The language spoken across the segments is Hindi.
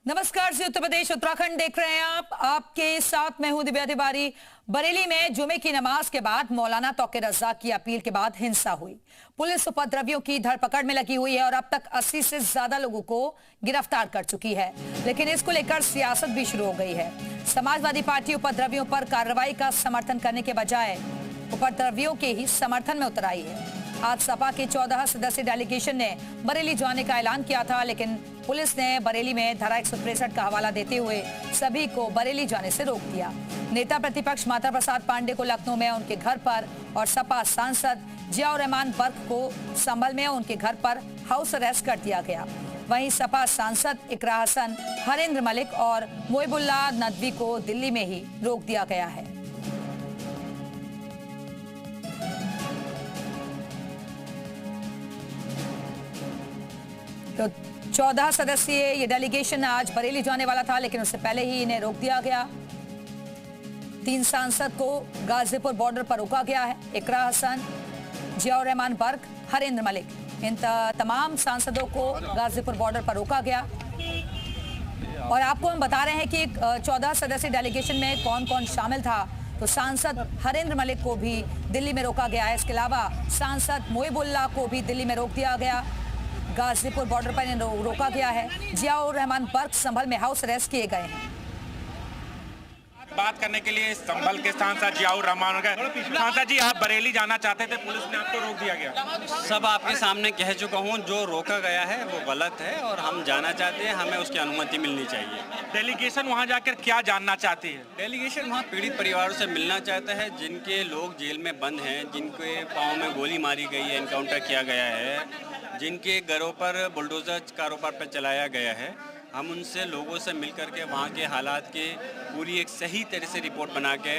नमस्कार जी, उत्तर प्रदेश उत्तराखंड देख रहे हैं आप। आपके साथ मैं हूं दिव्या तिवारी। बरेली में जुमे की नमाज के बाद मौलाना तौकीर रज़ाक की अपील के बाद हिंसा हुई। पुलिस उपद्रवियों की धरपकड़ में लगी हुई है और अब तक 80 से ज्यादा लोगों को गिरफ्तार कर चुकी है, लेकिन इसको लेकर सियासत भी शुरू हो गई है। समाजवादी पार्टी उपद्रवियों पर कार्रवाई का समर्थन करने के बजाय उपद्रवियों के ही समर्थन में उतर आई है। आज सपा के 14 सदस्यीय डेलीगेशन ने बरेली जाने का ऐलान किया था, लेकिन पुलिस ने बरेली में धारा 163 का हवाला देते हुए सभी को बरेली जाने से रोक दिया। नेता प्रतिपक्ष माता प्रसाद पांडे को लखनऊ में उनके घर पर और सपा सांसद जियाउर रहमान बर्क को संभल में उनके घर पर हाउस अरेस्ट कर दिया गया। वहीं सपा सांसद इकरा हसन, हरेंद्र मलिक और मोइबुल्लाह नदवी को दिल्ली में ही रोक दिया गया है। तो 14 सदस्यीय ये डेलीगेशन आज बरेली जाने वाला था, लेकिन उससे पहले ही इन्हें रोक दिया गया। 3 सांसद को गाजीपुर बॉर्डर पर रोका गया है। इकरा हसन, जियाउर रहमान बर्क, हरेंद्र मलिक, इन तमाम सांसदों को गाजीपुर बॉर्डर पर रोका गया। और आपको हम बता रहे हैं कि 14 सदस्यीय डेलीगेशन में कौन कौन शामिल था। तो सांसद हरेंद्र मलिक को भी दिल्ली में रोका गया है। इसके अलावा सांसद मोइबुल्लाह को भी दिल्ली में रोक दिया गया। गाजीपुर बॉर्डर पर इन्हें रोका गया है। जियाउर रहमान बर्क संभल में हाउस अरेस्ट किए गए हैं। बात करने के लिए संभल के सांसद जियाउर रहमान सांसद जी, आप बरेली जाना चाहते थे, पुलिस ने आपको रोक दिया गया। सब आपके सामने कह चुका हूं, जो रोका गया है वो गलत है और हम जाना चाहते हैं, हमें उसकी अनुमति मिलनी चाहिए। डेलीगेशन वहां जाकर क्या जानना चाहती है? डेलीगेशन वहां पीड़ित परिवारों से मिलना चाहता है, जिनके लोग जेल में बंद हैं, जिनके पाँव में गोली मारी गई है, एनकाउंटर किया गया है, जिनके घरों पर बुलडोजर कारोबार पर चलाया गया है। हम उनसे लोगों से मिल करके वहाँ के हालात के पूरी एक सही तरह से रिपोर्ट बना के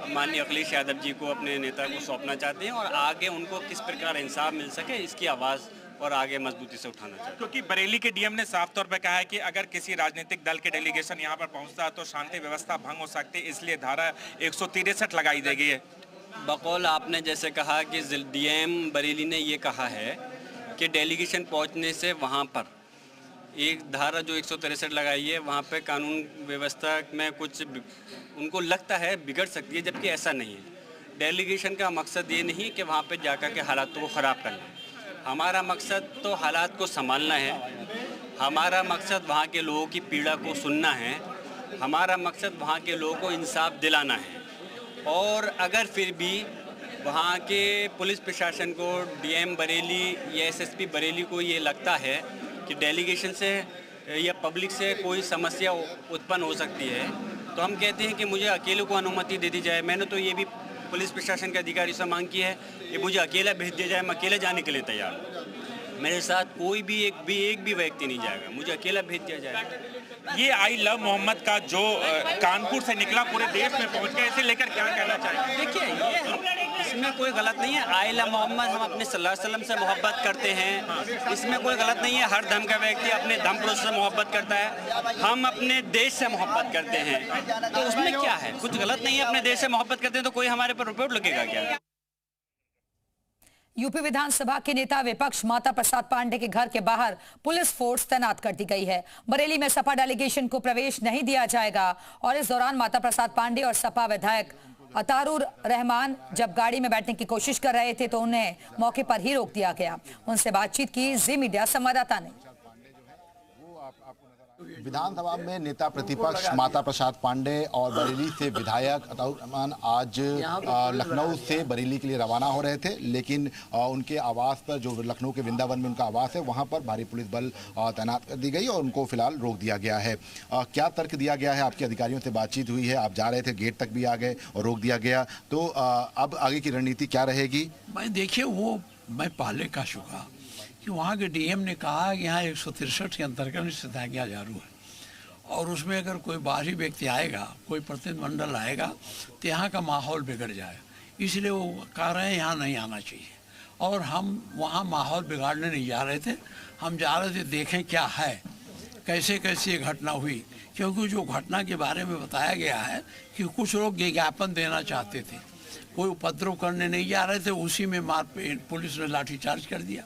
माननीय अखिलेश यादव जी को, अपने नेता को सौंपना चाहते हैं और आगे उनको किस प्रकार इंसाफ मिल सके इसकी आवाज़ और आगे मजबूती से उठाना चाहते हैं। क्योंकि बरेली के डीएम ने साफ तौर पर कहा है कि अगर किसी राजनीतिक दल के डेलीगेशन यहाँ पर पहुँचता है तो शांति व्यवस्था भंग हो सकती है, इसलिए धारा 163 लगाई दी गई है। बकौल आपने जैसे कहा कि डीएम बरेली ने ये कहा है कि डेलीगेशन पहुंचने से वहां पर एक धारा जो 163 लगाई है, वहां पे कानून व्यवस्था में कुछ उनको लगता है बिगड़ सकती है, जबकि ऐसा नहीं है। डेलीगेशन का मकसद ये नहीं कि वहां पे जाकर के हालातों को ख़राब करना। हमारा मकसद तो हालात को संभालना है, हमारा मकसद वहाँ के लोगों की पीड़ा को सुनना है, हमारा मकसद वहाँ के लोगों को इंसाफ दिलाना है। और अगर फिर भी वहाँ के पुलिस प्रशासन को, डीएम बरेली या एसएसपी बरेली को ये लगता है कि डेलीगेशन से या पब्लिक से कोई समस्या उत्पन्न हो सकती है, तो हम कहते हैं कि मुझे अकेले को अनुमति दे दी जाए। मैंने तो ये भी पुलिस प्रशासन के अधिकारी से मांग की है कि मुझे अकेला भेज दिया जाए, मैं अकेले जाने के लिए तैयार हूँ। मेरे साथ कोई भी एक भी व्यक्ति नहीं जाएगा, मुझे अकेला भेज दिया जाएगा। ये आई लव मोहम्मद का जो कानपुर से निकला पूरे देश में पहुँच गया, इसे लेकर क्या कहना चाहिए? देखिए, ये इसमें कोई गलत नहीं है। आई लव मोहम्मद, हम अपने सल्लल्लाहु अलैहि वसल्लम से मोहब्बत करते हैं, इसमें कोई गलत नहीं है। हर धर्म का व्यक्ति अपने धर्म पुरुष से मोहब्बत करता है, हम अपने देश से मोहब्बत करते हैं, तो उसमें क्या है? कुछ गलत नहीं है। अपने देश से मोहब्बत करते हैं तो कोई हमारे पर रिपोर्ट लगेगा क्या? यूपी विधानसभा के नेता विपक्ष माता प्रसाद पांडे के घर के बाहर पुलिस फोर्स तैनात कर दी गई है। बरेली में सपा डेलीगेशन को प्रवेश नहीं दिया जाएगा और इस दौरान माता प्रसाद पांडे और सपा विधायक अतारुर रहमान जब गाड़ी में बैठने की कोशिश कर रहे थे तो उन्हें मौके पर ही रोक दिया गया। उनसे बातचीत की जी मीडिया संवाददाता ने। विधानसभा में नेता प्रतिपक्ष माता प्रसाद पांडे और बरेली से विधायक अतारुर रहमान आज लखनऊ से बरेली के लिए रवाना हो रहे थे, लेकिन उनके आवास पर, जो लखनऊ के वृंदावन में उनका आवास है, वहां पर भारी पुलिस बल तैनात कर दी गई और उनको फिलहाल रोक दिया गया है। क्या तर्क दिया गया है? आपके अधिकारियों से बातचीत हुई है, आप जा रहे थे, गेट तक भी आ गए और रोक दिया गया, तो अब आगे की रणनीति क्या रहेगी? मैं देखिए, वो मैं पहले कह चुका कि वहाँ के डीएम ने कहा कि यहाँ 163 के अंतर्गत निषेधाज्ञा जारी है और उसमें अगर कोई बाहरी व्यक्ति आएगा, कोई प्रतिनिधिमंडल आएगा तो यहाँ का माहौल बिगड़ जाएगा, इसलिए वो कह रहे हैं यहाँ नहीं आना चाहिए। और हम वहाँ माहौल बिगाड़ने नहीं जा रहे थे, हम जा रहे थे देखें क्या है, कैसे कैसे ये घटना हुई। क्योंकि जो घटना के बारे में बताया गया है कि कुछ लोग विज्ञापन देना चाहते थे, कोई उपद्रव करने नहीं जा रहे थे, उसी में पुलिस ने लाठीचार्ज कर दिया।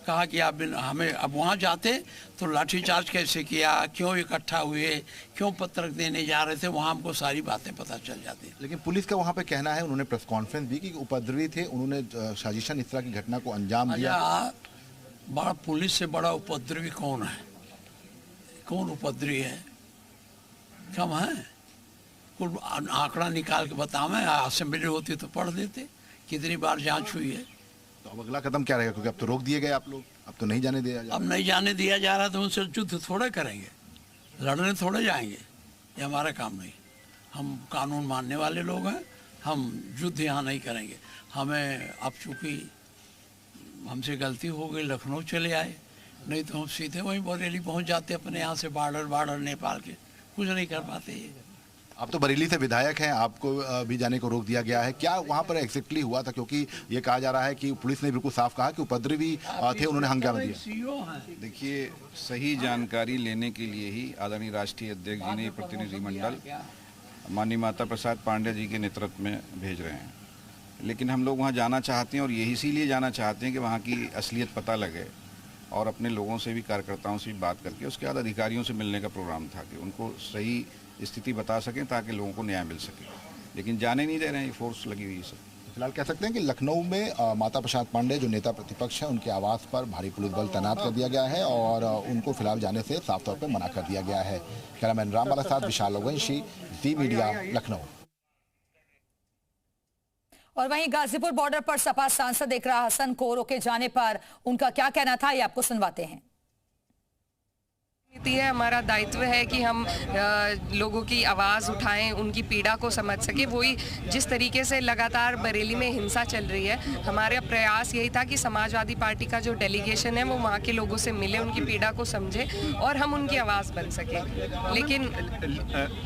कहा कि आप हमें अब वहाँ जाते तो लाठीचार्ज कैसे किया, क्यों इकट्ठा हुए, क्यों पत्रक देने जा रहे थे, वहाँ हमको सारी बातें पता चल जाती। लेकिन पुलिस का वहाँ पे कहना है, उन्होंने प्रेस कॉन्फ्रेंस भी की कि उपद्रवी थे, उन्होंने साजिशन इस तरह की घटना को अंजाम दिया। बड़ा पुलिस से बड़ा उपद्रवी कौन है? कौन उपद्रवी है? कम है? कुल आंकड़ा निकाल के बतावें, असेंबली होती तो पढ़ देते कितनी बार जांच हुई है। तो अब अगला कदम क्या रहेगा, क्योंकि अब तो रोक दिए गए आप लोग, अब तो नहीं जाने दिया जा रहा। अब नहीं जाने दिया जा रहा तो उनसे युद्ध थोड़े करेंगे, लड़ने थोड़े जाएंगे, ये हमारा काम नहीं। हम कानून मानने वाले लोग हैं, हम युद्ध यहाँ नहीं करेंगे। हमें अब चूँकि हमसे गलती हो गई, लखनऊ चले आए, नहीं तो हम सीधे वहीं बरेली पहुँच जाते अपने यहाँ से, बॉर्डर नेपाल के, कुछ नहीं कर पाते। ये आप तो बरेली से विधायक हैं, आपको भी जाने को रोक दिया गया है, क्या वहाँ पर एग्जैक्टली हुआ था? क्योंकि ये कहा जा रहा है कि पुलिस ने बिल्कुल साफ कहा कि उपद्रवी थे, उन्होंने हंगामा दिया। देखिए, सही जानकारी लेने के लिए ही आदरणीय राष्ट्रीय अध्यक्ष जी ने प्रतिनिधिमंडल माननीय माता प्रसाद पांडे जी के नेतृत्व में भेज रहे हैं। लेकिन हम लोग वहाँ जाना चाहते हैं और यही इसीलिए जाना चाहते हैं कि वहाँ की असलियत पता लगे और अपने लोगों से भी, कार्यकर्ताओं से भी बात करके उसके बाद अधिकारियों से मिलने का प्रोग्राम था कि उनको सही स्थिति बता सकें ताकि लोगों को न्याय मिल सके। लेकिन जाने नहीं दे रहे हैं, फोर्स लगी हुई है सब। फिलहाल कह सकते हैं कि लखनऊ में माता प्रसाद पांडे जो नेता प्रतिपक्ष हैं, उनके आवास पर भारी पुलिस बल तैनात कर दिया गया है और उनको फिलहाल जाने से साफ तौर पर मना कर दिया गया है। कैमरामैन रामबाला के साथ विशाल लोगवंशी, जी मीडिया, लखनऊ। और वहीं गाजीपुर बॉर्डर पर सपा सांसद इकरा हसन को रोके जाने पर उनका क्या कहना था, ये आपको सुनवाते हैं। है हमारा दायित्व है कि हम लोगों की आवाज़ उठाएं, उनकी पीड़ा को समझ सके। वही जिस तरीके से लगातार बरेली में हिंसा चल रही है, हमारा प्रयास यही था कि समाजवादी पार्टी का जो डेलीगेशन है वो वहाँ के लोगों से मिले, उनकी पीड़ा को समझे और हम उनकी आवाज़ बन सके। लेकिन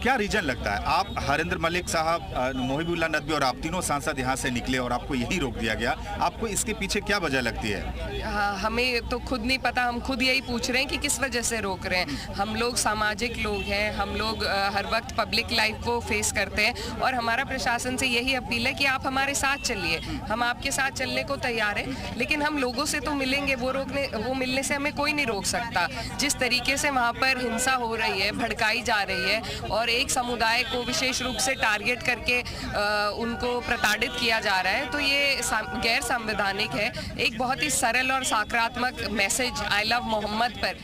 क्या रीजन लगता है, आप हरिंदर मलिक साहब, मोहिबुल्लाह नदवी और आप तीनों सांसद यहाँ से निकले और आपको यही रोक दिया गया, आपको इसके पीछे क्या वजह लगती है? हाँ, हमें तो खुद नहीं पता, हम खुद यही पूछ रहे हैं कि किस वजह से रोक रहे हैं। हम लोग सामाजिक लोग हैं, हम लोग हर वक्त पब्लिक लाइफ को फेस करते हैं और हमारा प्रशासन से यही अपील है कि आप हमारे साथ चलिए। हम आपके साथ चलने को तैयार हैं, लेकिन हम लोगों से तो मिलेंगे, वो मिलने से हमें कोई नहीं रोक सकता। जिस तरीके से वहाँ पर हिंसा हो रही है, भड़काई जा रही है और एक समुदाय को विशेष रूप से टारगेट करके उनको प्रताड़ित किया जा रहा है, तो ये गैर संवैधानिक है। एक बहुत ही सरल और सकारात्मक मैसेज आई लव मोहम्मद पर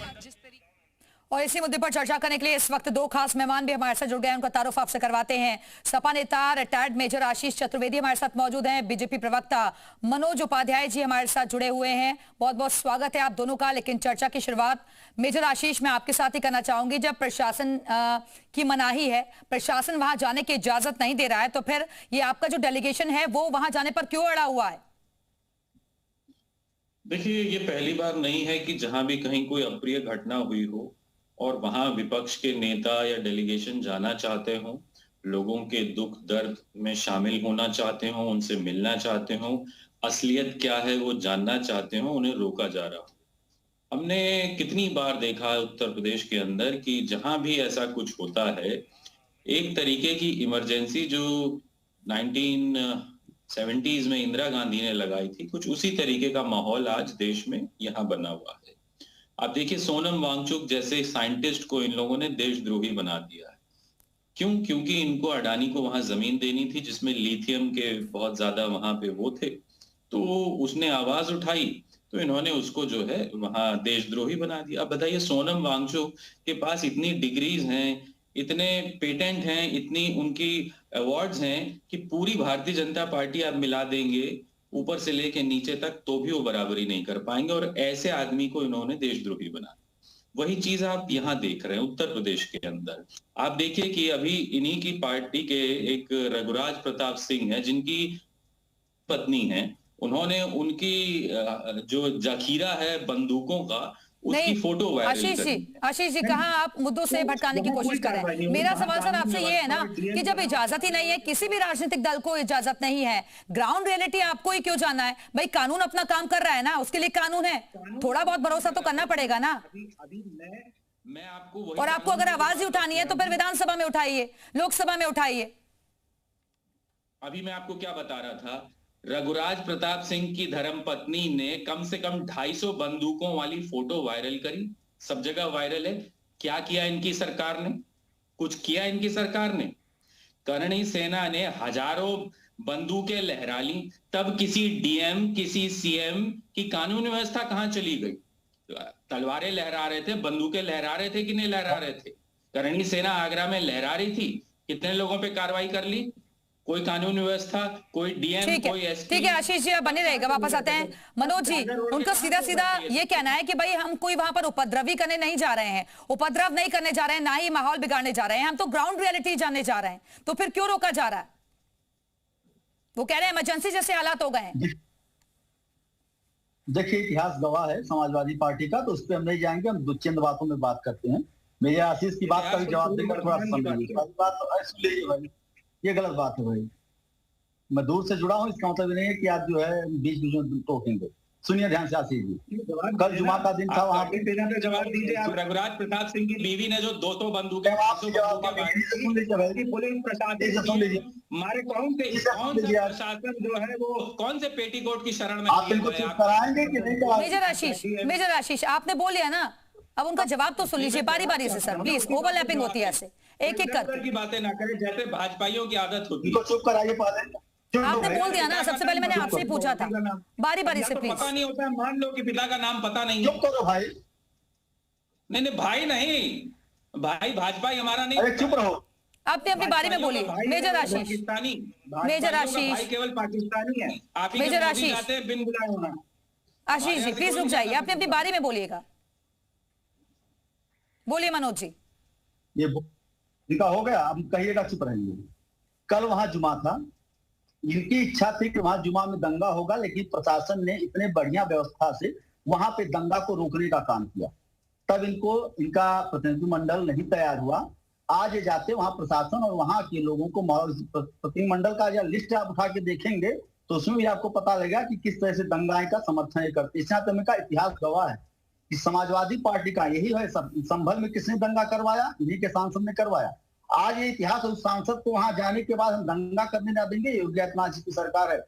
और इसी मुद्दे पर चर्चा करने के लिए इस वक्त दो खास मेहमान भी हमारे साथ जुड़ गए हैं, उनका तारुफ आपसे करवाते हैं। सपा नेता रिटायर्ड मेजर आशीष चतुर्वेदी हमारे साथ मौजूद हैं, बीजेपी प्रवक्ता मनोज उपाध्याय जी हमारे साथ जुड़े हुए हैं। बहुत बहुत स्वागत है आप दोनों का। लेकिन चर्चा की शुरुआत मेजर आशीष मैं आपके साथ ही करना चाहूंगी। जब प्रशासन की मनाही है, प्रशासन वहां जाने की इजाजत नहीं दे रहा है, तो फिर ये आपका जो डेलीगेशन है वो वहां जाने पर क्यों अड़ा हुआ है? देखिए, ये पहली बार नहीं है कि जहां भी कहीं कोई अप्रिय घटना हुई हो और वहां विपक्ष के नेता या डेलीगेशन जाना चाहते हो, लोगों के दुख दर्द में शामिल होना चाहते हो, उनसे मिलना चाहते हो, असलियत क्या है वो जानना चाहते हो, उन्हें रोका जा रहा हो। हमने कितनी बार देखा है उत्तर प्रदेश के अंदर कि जहां भी ऐसा कुछ होता है, एक तरीके की इमरजेंसी जो 1970s में इंदिरा गांधी ने लगाई थी, कुछ उसी तरीके का माहौल आज देश में यहाँ बना हुआ है। आप देखिए, सोनम वांगचुक जैसे साइंटिस्ट को इन लोगों ने देशद्रोही बना दिया है। क्यों? क्योंकि इनको अडानी को वहां जमीन देनी थी जिसमें लिथियम के बहुत ज्यादा वहां पे वो थे, तो उसने आवाज उठाई तो इन्होंने उसको जो है वहां देशद्रोही बना दिया। अब बताइए, सोनम वांगचुक के पास इतनी डिग्रीज हैं, इतने पेटेंट हैं, इतनी उनकी अवार्ड्स हैं कि पूरी भारतीय जनता पार्टी आप मिला देंगे ऊपर से लेके नीचे तक, तो भी वो बराबरी नहीं कर पाएंगे और ऐसे आदमी को इन्होंने देशद्रोही बना। वही चीज आप यहाँ देख रहे हैं उत्तर प्रदेश के अंदर। आप देखिए कि अभी इन्हीं की पार्टी के एक रघुराज प्रताप सिंह है, जिनकी पत्नी है, उन्होंने उनकी जो जखीरा है बंदूकों का, उसकी फोटो वायरल आशीष जी कहाँ आप मुद्दों से भटकाने की कोशिश कर रहे हैं। मेरा सवाल सर आपसे ये है ना कि जब इजाजत ही नहीं है, किसी भी राजनीतिक दल को इजाजत नहीं है, ग्राउंड रियलिटी आपको ही क्यों जानना है? भाई कानून अपना काम कर रहा है ना, उसके लिए कानून है, थोड़ा बहुत भरोसा तो करना पड़ेगा ना। मैं आपको और आपको अगर आवाज ही उठानी है तो फिर विधानसभा में उठाइए, लोकसभा में उठाइए। अभी मैं आपको क्या बता रहा था रघुराज प्रताप सिंह की धर्मपत्नी ने कम से कम 250 बंदूकों वाली फोटो वायरल करी, सब जगह वायरल है। क्या किया इनकी सरकार ने? कुछ किया इनकी सरकार ने? करणी सेना ने हजारों बंदूकें लहरा ली, तब किसी डीएम किसी सीएम की कानून व्यवस्था कहां चली गई? तलवारें लहरा रहे थे, बंदूकें लहरा रहे थे कि नहीं लहरा रहे थे? करणी सेना आगरा में लहरा रही थी, कितने लोगों पे कार्रवाई कर ली? कोई कानून व्यवस्था, कोई डीएम, कोई एसपी। ठीक है आशीष जी, आप बने रहेगा, वापस आते हैं। मनोज जी, उनका सीधा सीधा ये कहना है कि भाई हम कोई वहां पर उपद्रवी करने नहीं जा रहे हैं, उपद्रव नहीं करने जा रहे हैं, ना ही माहौल बिगाड़ने जा रहे हैं, हम तो ग्राउंड रियलिटी जानने जा रहे हैं, तो फिर क्यों रोका जा रहा है? वो कह रहे हैं इमरजेंसी जैसे हालात हो गए हैं। देखिए, इतिहास गवाह है समाजवादी पार्टी का, तो उस पर हम नहीं जाएंगे, हम दो चंद बातों में बात करते हैं। मेरे आशीष की बात का भी जवाब देकर थोड़ा समझिए। बात तो सुन लीजिए भाई, ये गलत बात है भाई। मैं दूर से जुड़ा हूँ, इसका मतलब नहीं है कि आप जो है बीच बीच में टोकेंगे। सुनिए ध्यान से आशीष जी, कल जुमा का दिन था, वहाँ पे जवाब दीजिए। आप रघुराज प्रताप सिंह की बीवी ने जो 200 बंदूकें पुलिस प्रशासन हमारे कौन से प्रशासन जो है वो कौन से पेटीकोट की शरण में आप इनको चुप कराएंगे कि नहीं? मेजर आशीष आपने बोल लिया ना, अब उनका जवाब तो सुन लीजिए बारी बारी से सर, प्लीज। ओवरलैपिंग होती है ऐसे, एक एक कर की बातें ना करें जैसे भाजपाइयों की आदत होती है। चुप कराइए पहले। आपने बोल दिया ना, सबसे पहले मैंने आपसे पूछा था, बारी बारी से प्लीज। पता नहीं होता, मान लो कि पिता का नाम पता नहीं। चुप करो भाई। नहीं भाई नहीं, भाई भाजपा हमारा नहीं। अरे चुप रहो, आपने अपनी बारी में बोली। मेजर आशीष, मेजर आशीष, भाई केवल पाकिस्तानी है। आप मेजर आशीष, बिन बुलाए होना। आशीष जी प्लीज रुक जाइए, आपने अपनी बारी में बोलिएगा। बोलिए मनोज जी। ये इनका हो गया, अब कहिएगा, चुप रहेंगे। कल वहां जुमा था, इनकी इच्छा थी कि वहां जुमा में दंगा होगा, लेकिन प्रशासन ने इतने बढ़िया व्यवस्था से वहां पे दंगा को रोकने का काम किया, तब इनका प्रतिनिधिमंडल नहीं तैयार हुआ। आज ये जाते वहां प्रशासन और वहां के लोगों को, प्रतिनिधिमंडल का यह लिस्ट आप उठा के देखेंगे तो उसमें भी आपको पता लगेगा कि किस तरह से दंगाएं का समर्थन ये करते। इस नाते का इतिहास गवाह है कि समाजवादी पार्टी का यही है। संभल में किसने दंगा करवाया? इन्हीं के सांसद ने करवाया। आज ये इतिहास, उस सांसद को वहां जाने के बाद हम दंगा करने ना देंगे। योगी आदित्यनाथ जी की सरकार है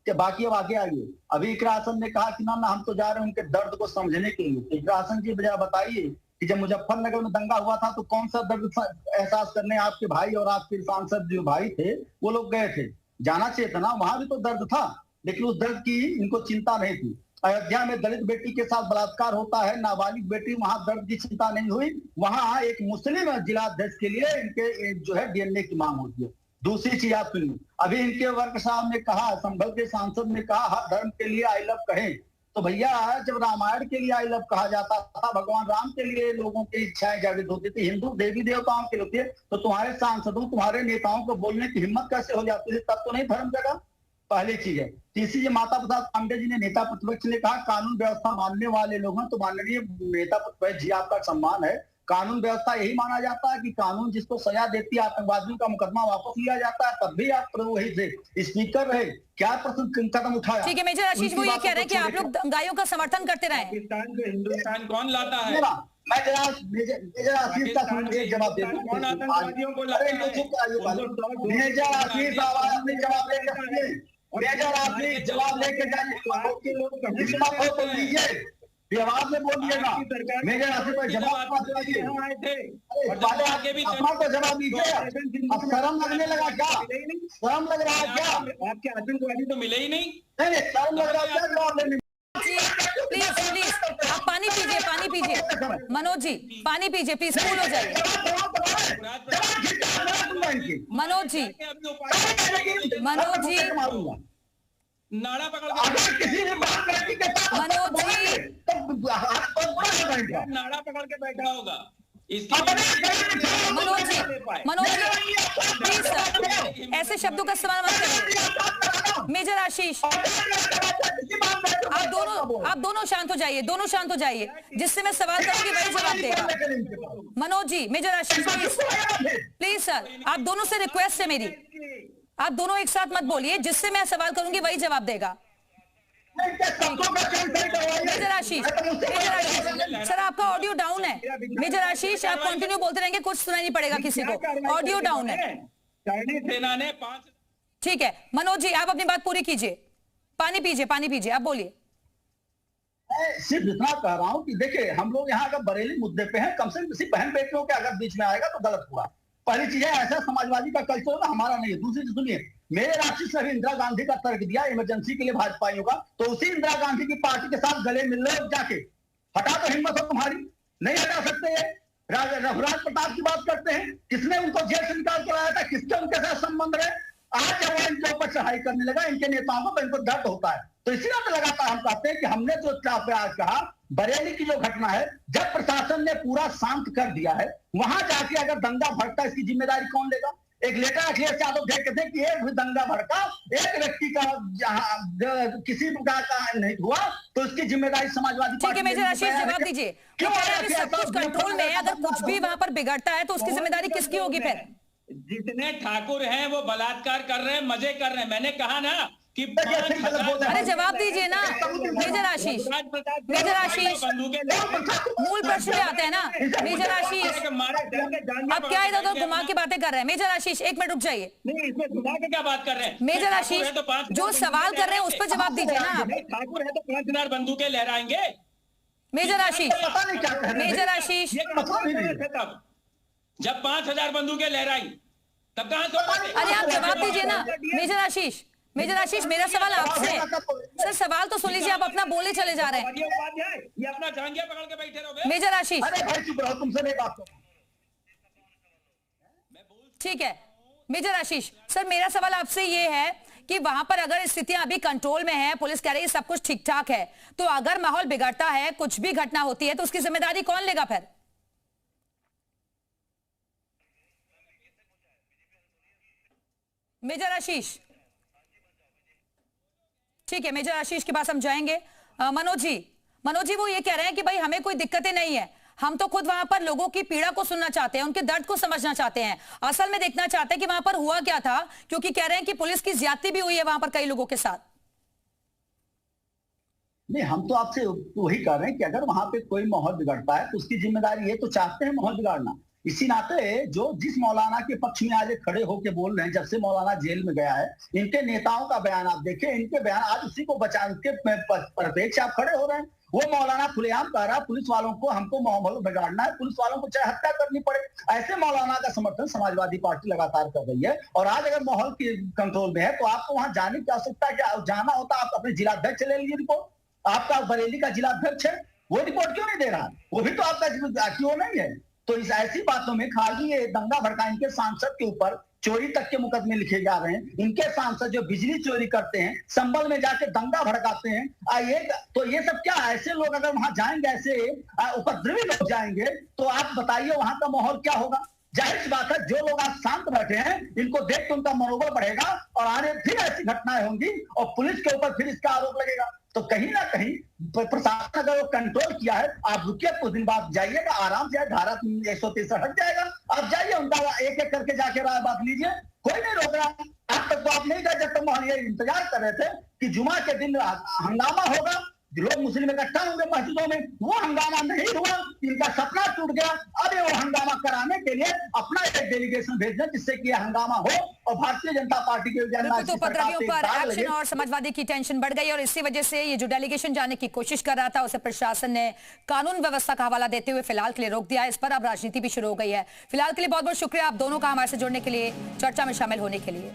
कि बाकी अब आगे आइए। अभी इकरा हसन ने कहा कि ना हम तो जा रहे हैं उनके दर्द को समझने के लिए। इकरा हसन जी बजाय बताइए कि जब मुजफ्फरनगर में दंगा हुआ था तो कौन सा दर्द एहसास करने आपके भाई और आपके सांसद जो भाई थे वो लोग गए थे? जाना चाहिए था ना, वहां भी तो दर्द था, लेकिन उस दर्द की इनको चिंता नहीं थी। अयोध्या में दलित बेटी के साथ बलात्कार होता है, नाबालिग बेटी, वहां दर्द की चिंता नहीं हुई। वहां एक मुस्लिम जिलाध्यक्ष के लिए इनके जो है डीएनए की मांग होती है। दूसरी चीज आप सुनिए, अभी इनके वर्क साहब ने कहा, संभल के सांसद ने कहा हर धर्म के लिए आई लव कहें। तो भैया जब रामायण के लिए आई लव कहा जाता था, भगवान राम के लिए लोगों की इच्छाएं जागृत होती थी, हिंदू देवी देवताओं के होती है, तो तुम्हारे सांसदों, तुम्हारे नेताओं को बोलने की हिम्मत कैसे हो जाती है? तब तो नहीं धर्म जगह। पहली चीज है। तीसरी, माता प्रसाद पांडे जी ने, नेता प्रतिपक्ष ने कहा कानून व्यवस्था मानने वाले लोग हैं, तो माननीय नेता प्रतिपक्ष जी आपका सम्मान है। कानून व्यवस्था यही माना जाता है कि कानून जिसको सजा देती है, आतंकवादियों का मुकदमा वापस लिया जाता है, तब भी आप वही से स्पीकर रहे, क्या प्रश्न कदम उठाया? ठीक है मेजर आशीष, वो ये कह रहे हैं कि आप लोग दंगाइयों का समर्थन करते रहे। पाकिस्तान को हिंदुस्तान कौन लाता है? मैं मेजर आशीष का जवाब दे दूं। कौन आतंकवादियों को लाता है? मेजर आशीष जवाब देकर मेजर आशीष जवाब लेके जाइए, तो लीजिए, आवाज में बोलिएगा। मेजर आशीष को जवाब दीजिए, अपना तो जवाब दीजिए। अब शर्म लगने लगा क्या? शर्म लग रहा है क्या? आपके आतंकवादी तो मिले ही नहीं। नहीं, शर्म लग रहा है क्या जवाब देने? प्लीज प्लीज आप पानी पीजिए, पानी पीजिए। मनोज जी पानी पीजिए प्लीज, कूल हो जाइए। मनोज जी, मनोज जी, नाड़ा पकड़ किसी ने मनोज जी, नाड़ा पकड़ के बैठा होगा इसकी। मनोज जी, मनोज जी प्लीज सर ऐसे शब्दों का इस्तेमाल मत करिए। मेजर आशीष आप दोनों शांत हो जाइए, दोनों शांत हो जाइए। जिससे मैं सवाल करूंगी वही जवाब देगा। Manoj ji, major Ashish please sir, आप दोनों से रिक्वेस्ट है मेरी, आप दोनों एक साथ मत बोलिए। जिससे मैं सवाल करूंगी वही जवाब देगा। मेजर आशीष सर आपका ऑडियो डाउन है। मेजर आशीष आप कंटिन्यू बोलते रहेंगे, कुछ सुनाई नहीं पड़ेगा किसी को, ऑडियो डाउन है। करणी सेना ने 5। ठीक है मनोज जी आप अपनी बात पूरी कीजिए। पानी पीजिए, आप बोलिए। मैं सिर्फ इतना कह रहा हूं कि देखिए हम लोग यहाँ अगर बरेली मुद्दे पे हैं, कम से कम किसी बहन बेटियों के अगर बीच में आएगा तो गलत हुआ। पहली चीज है, ऐसा समाजवादी का कल्चर ना हमारा नहीं है। दूसरी चीज सुनिए, मेरे राशि से अभी इंदिरा गांधी का तर्क दिया इमरजेंसी के लिए भाजपाइयों का, तो उसी इंदिरा गांधी की पार्टी के साथ गले मिल लो जाके। हटा तो हिम्मत हो तुम्हारी, नहीं हटा सकते है। रघुराज प्रताप की बात करते हैं, किसने उनको जेल से निकाल कर लाया था, किसके उनके साथ संबंध रहे। आज जब वो इनके ऊपर चढ़ाई करने लगा इनके नेताओं को, तो इनको दर्द होता है। तो इसी वजह लगातार हम कहते हैं कि हमने जो आज कहा, बरेली की जो घटना है, जब प्रशासन ने पूरा शांत कर दिया है, वहां जाके अगर दंगा भड़का इसकी जिम्मेदारी कौन लेगा। एक लेटर अखिलेश यादव भेज के थे कि एक भी दंगा भड़का, एक व्यक्ति का किसी प्रकार का नहीं हुआ तो इसकी जिम्मेदारी समाजवादी ठीक है मेजर आशीष, जवाब दीजिए। क्यों सब कुछ कंट्रोल में है, अगर कुछ भी वहां पर बिगड़ता है तो उसकी जिम्मेदारी किसकी होगी फिर? जितने ठाकुर हैं वो बलात्कार कर रहे हैं, मजे कर रहे हैं। मैंने कहा ना कि अरे जवाब दीजिए ना मेजर आशीष। मेजर आशीष, मूल प्रश्न पे आते हैं ना मेजर आशीष। आप क्या इधर उधर घुमा की बातें कर रहे हैं? मेजर आशीष एक मिनट रुक जाइए। नहीं, इसमें घुमा के क्या बात कर रहे हैं? मेजर आशीष, जो सवाल कर रहे हैं उस पर जवाब दीजिए ना आप। ठाकुर है तो 5,000 बंदूकें लहराएंगे। मेजर आशीष, मेजर आशीष, जब 5,000 बंदूकें लहराई तब कहां से? अरे आप जवाब दीजिए ना मेजर आशीष। मेजर आशीष, मेरा सवाल आपसे सर, सवाल तो सुन लीजिए, आप अपना बोले चले जा रहे हैं। ये अपना जांघिया पकड़ के बैठे रहोगे। मेजर आशीष, अरे भाई चुप रहो, तुमसे नहीं बात करो। ठीक है मेजर आशीष सर, मेरा सवाल आपसे ये है कि वहां पर अगर स्थितियां अभी कंट्रोल में है, पुलिस कह रही है सब कुछ ठीक ठाक है, तो अगर माहौल बिगड़ता है, कुछ भी घटना होती है, तो उसकी जिम्मेदारी कौन लेगा फिर? मेजर आशीष, ठीक है मेजर आशीष के पास हम जाएंगे। मनोज जी वो ये कह रहे हैं कि भाई हमें कोई दिक्कतें नहीं है, हम तो खुद वहां पर लोगों की पीड़ा को सुनना चाहते हैं, उनके दर्द को समझना चाहते हैं, असल में देखना चाहते हैं कि वहां पर हुआ क्या था, क्योंकि कह रहे हैं कि पुलिस की ज्यादती भी हुई है वहां पर कई लोगों के साथ। नहीं, हम तो आपसे वही कह रहे हैं कि अगर वहां पे कोई माहौल बिगड़ता है तो उसकी जिम्मेदारी ये तो चाहते हैं माहौल बिगाड़ना। इसी नाते जो जिस मौलाना के पक्ष में आज खड़े होके बोल रहे हैं, जब से मौलाना जेल में गया है, इनके नेताओं का बयान आप देखें, इनके बयान आज उसी को बचाने के परिप्रेक्ष्य आप खड़े हो रहे हैं। वो मौलाना खुलेआम कह रहा है पुलिस वालों को, हमको माहौल बिगाड़ना है, पुलिस वालों को चाहे हत्या करनी पड़े। ऐसे मौलाना का समर्थन समाजवादी पार्टी लगातार कर रही है। और आज अगर माहौल की कंट्रोल में है तो आपको वहां जाने की आवश्यकता है। क्या जाना होता आप अपने जिलाध्यक्ष ले लीजिए रिपोर्ट। आपका बरेली का जिलाध्यक्ष है, वो रिपोर्ट क्यों नहीं दे रहा? वो भी तो आपका क्यों नहीं है? तो इस ऐसी बातों में खाली ये दंगा भड़का, इनके सांसद के ऊपर चोरी तक के मुकदमे लिखे जा रहे हैं। इनके सांसद जो बिजली चोरी करते हैं, संभल में जाके दंगा भड़काते हैं, तो ये सब क्या, ऐसे लोग अगर वहां जाएंगे, ऐसे उपद्रवी लोग जाएंगे, तो आप बताइए वहां का माहौल क्या होगा? जाहिर सी बात है, जो लोग आज शांत बैठे हैं, इनको देख के उनका मनोबल बढ़ेगा और आगे फिर ऐसी घटनाएं होंगी और पुलिस के ऊपर फिर इसका आरोप लगेगा। तो कहीं ना कहीं प्रशासन अगर वो कंट्रोल किया है, आप रुकिए, कुछ दिन बाद जाइएगा, आराम से धारा 163 हट जाएगा। आप जाइए, उनका एक एक करके जाके राय बात लीजिए, कोई नहीं रोक रहा। आज तक तो आप नहीं गए, जब तक वहां ये इंतजार कर रहे थे कि जुमा के दिन हंगामा होगा, लोग मुस्लिम इकट्ठा होंगे मस्जिदों में, वो हंगामा नहीं हुआ, इनका सपना टूट गया। अब ये वो हंगामा कराने के लिए अपना एक डेलीगेशन भेजना, जिससे कि हंगामा हो और भारतीय जनता पार्टी के तो उपद्रवियों पर एक्शन और समाजवादी की टेंशन बढ़ गई और इसी वजह से ये जो डेलीगेशन जाने की कोशिश कर रहा था उसे प्रशासन ने कानून व्यवस्था का हवाला देते हुए फिलहाल के लिए रोक दिया। इस पर अब राजनीति भी शुरू हो गई है। फिलहाल के लिए बहुत बहुत शुक्रिया आप दोनों का हमारे से जुड़ने के लिए, चर्चा में शामिल होने के लिए।